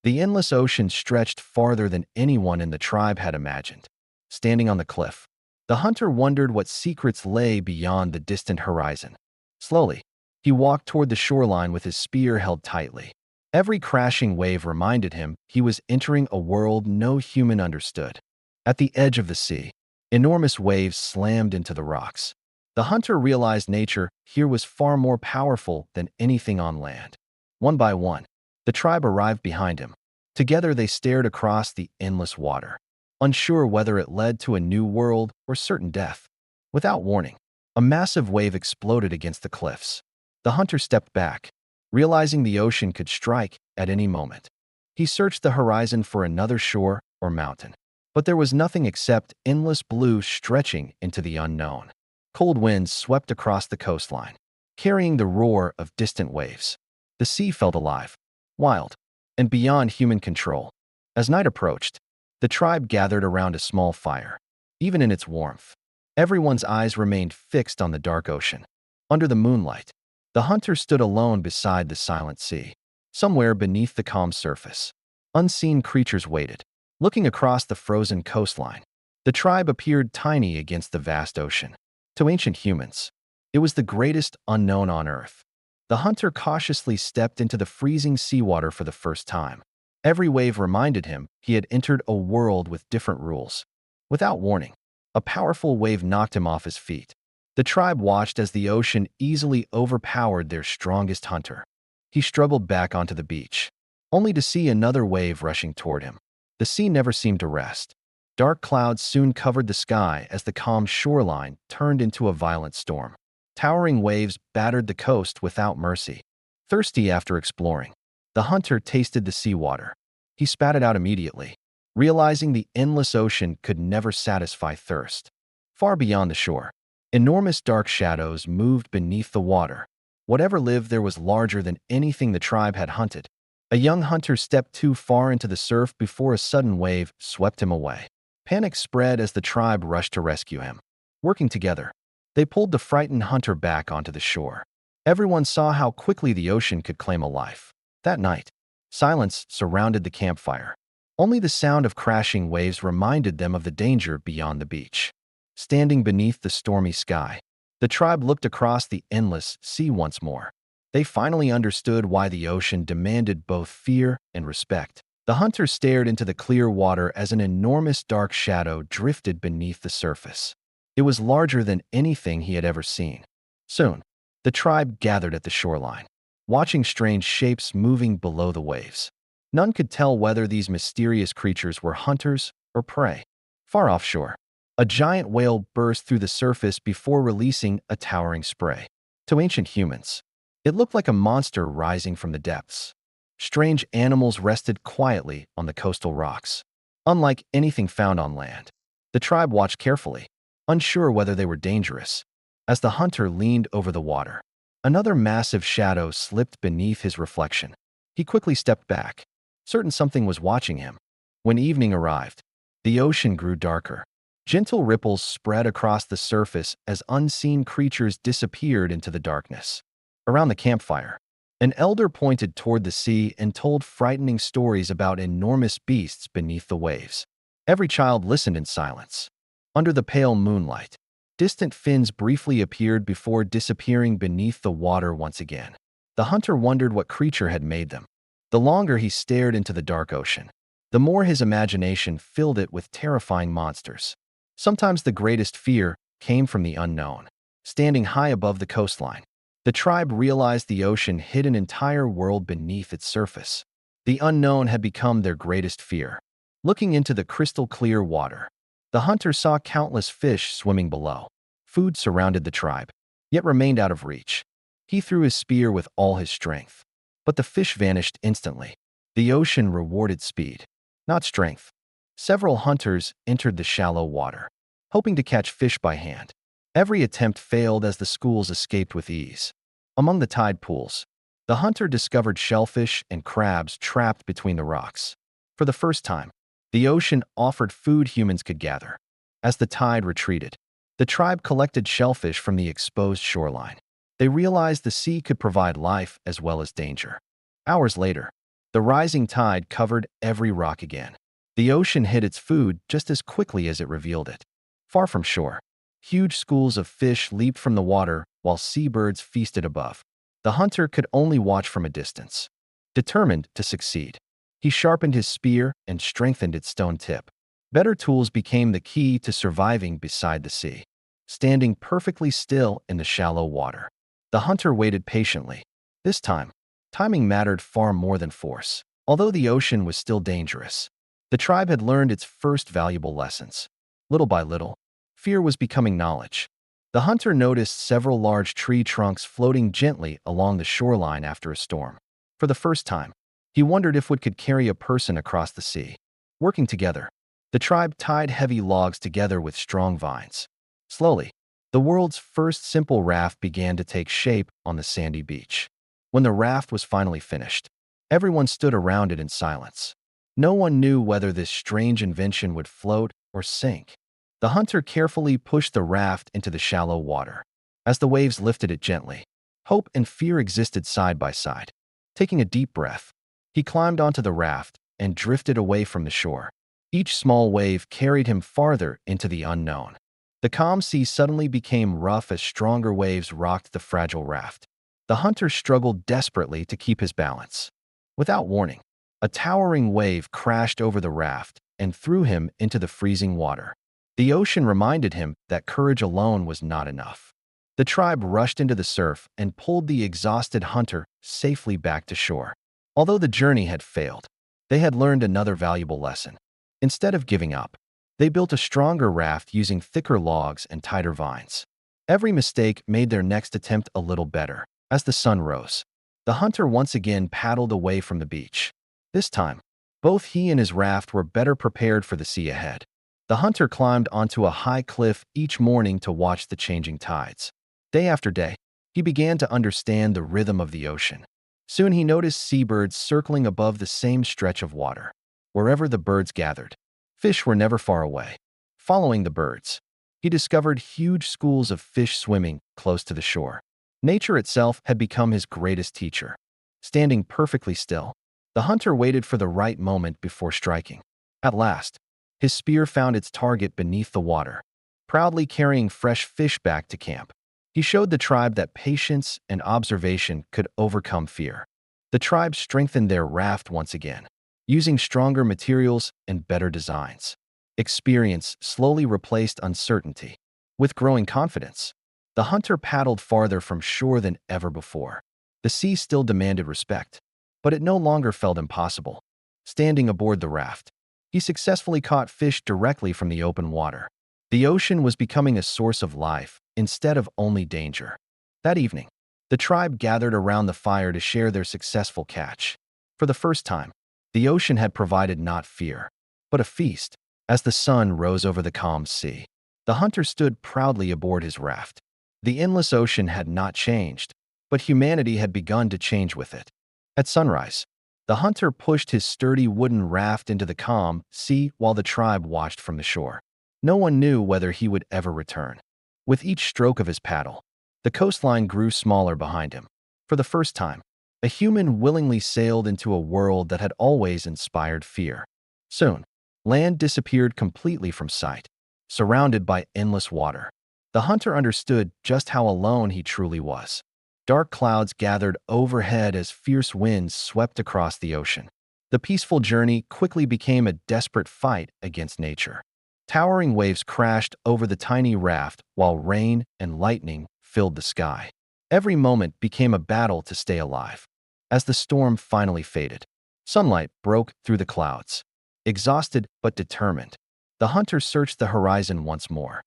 The endless ocean stretched farther than anyone in the tribe had imagined. Standing on the cliff, the hunter wondered what secrets lay beyond the distant horizon. Slowly, he walked toward the shoreline with his spear held tightly. Every crashing wave reminded him he was entering a world no human understood. At the edge of the sea, enormous waves slammed into the rocks. The hunter realized nature here was far more powerful than anything on land. One by one, the tribe arrived behind him. Together they stared across the endless water, unsure whether it led to a new world or certain death. Without warning, a massive wave exploded against the cliffs. The hunter stepped back, realizing the ocean could strike at any moment. He searched the horizon for another shore or mountain, but there was nothing except endless blue stretching into the unknown. Cold winds swept across the coastline, carrying the roar of distant waves. The sea felt alive, wild, and beyond human control. As night approached, the tribe gathered around a small fire. Even in its warmth, everyone's eyes remained fixed on the dark ocean. Under the moonlight, the hunter stood alone beside the silent sea. Somewhere beneath the calm surface, unseen creatures waited, looking across the frozen coastline. The tribe appeared tiny against the vast ocean. To ancient humans, it was the greatest unknown on Earth. The hunter cautiously stepped into the freezing seawater for the first time. Every wave reminded him he had entered a world with different rules. Without warning, a powerful wave knocked him off his feet. The tribe watched as the ocean easily overpowered their strongest hunter. He struggled back onto the beach, only to see another wave rushing toward him. The sea never seemed to rest. Dark clouds soon covered the sky as the calm shoreline turned into a violent storm. Towering waves battered the coast without mercy. Thirsty after exploring, the hunter tasted the seawater. He spat it out immediately, realizing the endless ocean could never satisfy thirst. Far beyond the shore, enormous dark shadows moved beneath the water. Whatever lived there was larger than anything the tribe had hunted. A young hunter stepped too far into the surf before a sudden wave swept him away. Panic spread as the tribe rushed to rescue him. Working together, they pulled the frightened hunter back onto the shore. Everyone saw how quickly the ocean could claim a life. That night, silence surrounded the campfire. Only the sound of crashing waves reminded them of the danger beyond the beach. Standing beneath the stormy sky, the tribe looked across the endless sea once more. They finally understood why the ocean demanded both fear and respect. The hunter stared into the clear water as an enormous dark shadow drifted beneath the surface. It was larger than anything he had ever seen. Soon, the tribe gathered at the shoreline, watching strange shapes moving below the waves. None could tell whether these mysterious creatures were hunters or prey. Far offshore, a giant whale burst through the surface before releasing a towering spray. To ancient humans, it looked like a monster rising from the depths. Strange animals rested quietly on the coastal rocks, unlike anything found on land. The tribe watched carefully, unsure whether they were dangerous. As the hunter leaned over the water, another massive shadow slipped beneath his reflection. He quickly stepped back, certain something was watching him. When evening arrived, the ocean grew darker. Gentle ripples spread across the surface as unseen creatures disappeared into the darkness. Around the campfire, an elder pointed toward the sea and told frightening stories about enormous beasts beneath the waves. Every child listened in silence. Under the pale moonlight, distant fins briefly appeared before disappearing beneath the water once again. The hunter wondered what creature had made them. The longer he stared into the dark ocean, the more his imagination filled it with terrifying monsters. Sometimes the greatest fear came from the unknown. Standing high above the coastline, the tribe realized the ocean hid an entire world beneath its surface. The unknown had become their greatest fear. Looking into the crystal-clear water, the hunter saw countless fish swimming below. Food surrounded the tribe, yet remained out of reach. He threw his spear with all his strength, but the fish vanished instantly. The ocean rewarded speed, not strength. Several hunters entered the shallow water, hoping to catch fish by hand. Every attempt failed as the schools escaped with ease. Among the tide pools, the hunter discovered shellfish and crabs trapped between the rocks. For the first time, the ocean offered food humans could gather. As the tide retreated, the tribe collected shellfish from the exposed shoreline. They realized the sea could provide life as well as danger. Hours later, The rising tide covered every rock again. The ocean hid its food just as quickly as it revealed it. Far from shore, huge schools of fish leaped from the water while seabirds feasted above. The hunter could only watch from a distance. Determined to succeed, he sharpened his spear and strengthened its stone tip. Better tools became the key to surviving beside the sea. Standing perfectly still in the shallow water, the hunter waited patiently. This time, timing mattered far more than force. Although the ocean was still dangerous, the tribe had learned its first valuable lessons. Little by little, fear was becoming knowledge. The hunter noticed several large tree trunks floating gently along the shoreline after a storm. For the first time, he wondered if it could carry a person across the sea. Working together, the tribe tied heavy logs together with strong vines. Slowly, the world's first simple raft began to take shape on the sandy beach. When the raft was finally finished, everyone stood around it in silence. No one knew whether this strange invention would float or sink. The hunter carefully pushed the raft into the shallow water. As the waves lifted it gently, hope and fear existed side by side. Taking a deep breath, he climbed onto the raft and drifted away from the shore. Each small wave carried him farther into the unknown. The calm sea suddenly became rough as stronger waves rocked the fragile raft. The hunter struggled desperately to keep his balance. Without warning, a towering wave crashed over the raft and threw him into the freezing water. The ocean reminded him that courage alone was not enough. The tribe rushed into the surf and pulled the exhausted hunter safely back to shore. Although the journey had failed, they had learned another valuable lesson. Instead of giving up, they built a stronger raft using thicker logs and tighter vines. Every mistake made their next attempt a little better. As the sun rose, the hunter once again paddled away from the beach. This time, both he and his raft were better prepared for the sea ahead. The hunter climbed onto a high cliff each morning to watch the changing tides. Day after day, he began to understand the rhythm of the ocean. Soon he noticed seabirds circling above the same stretch of water. Wherever the birds gathered, fish were never far away. Following the birds, he discovered huge schools of fish swimming close to the shore. Nature itself had become his greatest teacher. Standing perfectly still, the hunter waited for the right moment before striking. At last, his spear found its target beneath the water. Proudly carrying fresh fish back to camp, he showed the tribe that patience and observation could overcome fear. The tribe strengthened their raft once again, using stronger materials and better designs. Experience slowly replaced uncertainty. With growing confidence, the hunter paddled farther from shore than ever before. The sea still demanded respect, but it no longer felt impossible. Standing aboard the raft, he successfully caught fish directly from the open water. The ocean was becoming a source of life instead of only danger. That evening, the tribe gathered around the fire to share their successful catch. For the first time, the ocean had provided not fear, but a feast. As the sun rose over the calm sea, the hunter stood proudly aboard his raft. The endless ocean had not changed, but humanity had begun to change with it. At sunrise, the hunter pushed his sturdy wooden raft into the calm sea while the tribe watched from the shore. No one knew whether he would ever return. With each stroke of his paddle, the coastline grew smaller behind him. For the first time, a human willingly sailed into a world that had always inspired fear. Soon, land disappeared completely from sight, surrounded by endless water. The hunter understood just how alone he truly was. Dark clouds gathered overhead as fierce winds swept across the ocean. The peaceful journey quickly became a desperate fight against nature. Towering waves crashed over the tiny raft while rain and lightning filled the sky. Every moment became a battle to stay alive. As the storm finally faded, sunlight broke through the clouds. Exhausted but determined, the hunter searched the horizon once more.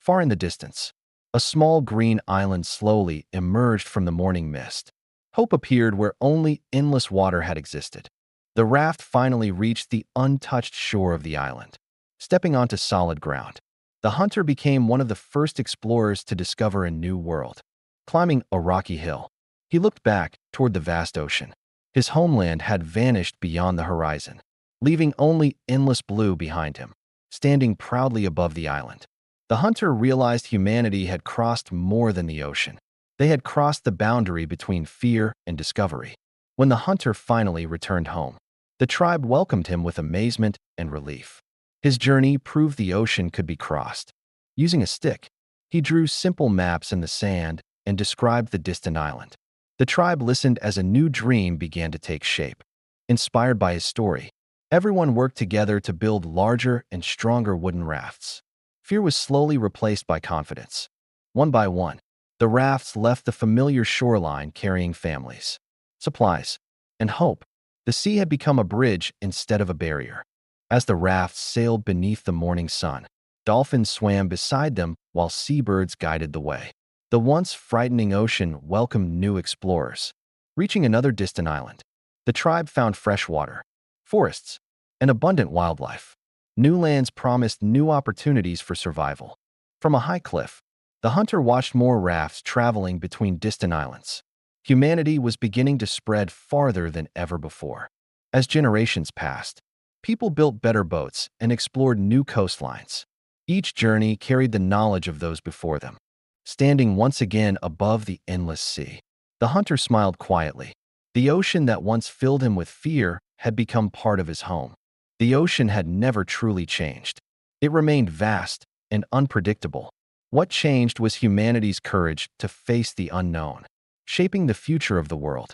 Far in the distance, a small green island slowly emerged from the morning mist. Hope appeared where only endless water had existed. The raft finally reached the untouched shore of the island. Stepping onto solid ground, the hunter became one of the first explorers to discover a new world. Climbing a rocky hill, he looked back toward the vast ocean. His homeland had vanished beyond the horizon, leaving only endless blue behind him. Standing proudly above the island, the hunter realized humanity had crossed more than the ocean. They had crossed the boundary between fear and discovery. When the hunter finally returned home, The tribe welcomed him with amazement and relief. His journey proved the ocean could be crossed. Using a stick, he drew simple maps in the sand and described the distant island. The tribe listened as a new dream began to take shape. Inspired by his story, everyone worked together to build larger and stronger wooden rafts. Fear was slowly replaced by confidence. One by one, the rafts left the familiar shoreline carrying families, supplies, and hope. The sea had become a bridge instead of a barrier. As the rafts sailed beneath the morning sun, dolphins swam beside them while seabirds guided the way. The once frightening ocean welcomed new explorers. Reaching another distant island, the tribe found fresh water, forests, and abundant wildlife. New lands promised new opportunities for survival. From a high cliff, the hunter watched more rafts traveling between distant islands. Humanity was beginning to spread farther than ever before. As generations passed, people built better boats and explored new coastlines. Each journey carried the knowledge of those before them. Standing once again above the endless sea, the hunter smiled quietly. The ocean that once filled him with fear had become part of his home. The ocean had never truly changed. It remained vast and unpredictable. What changed was humanity's courage to face the unknown, shaping the future of the world.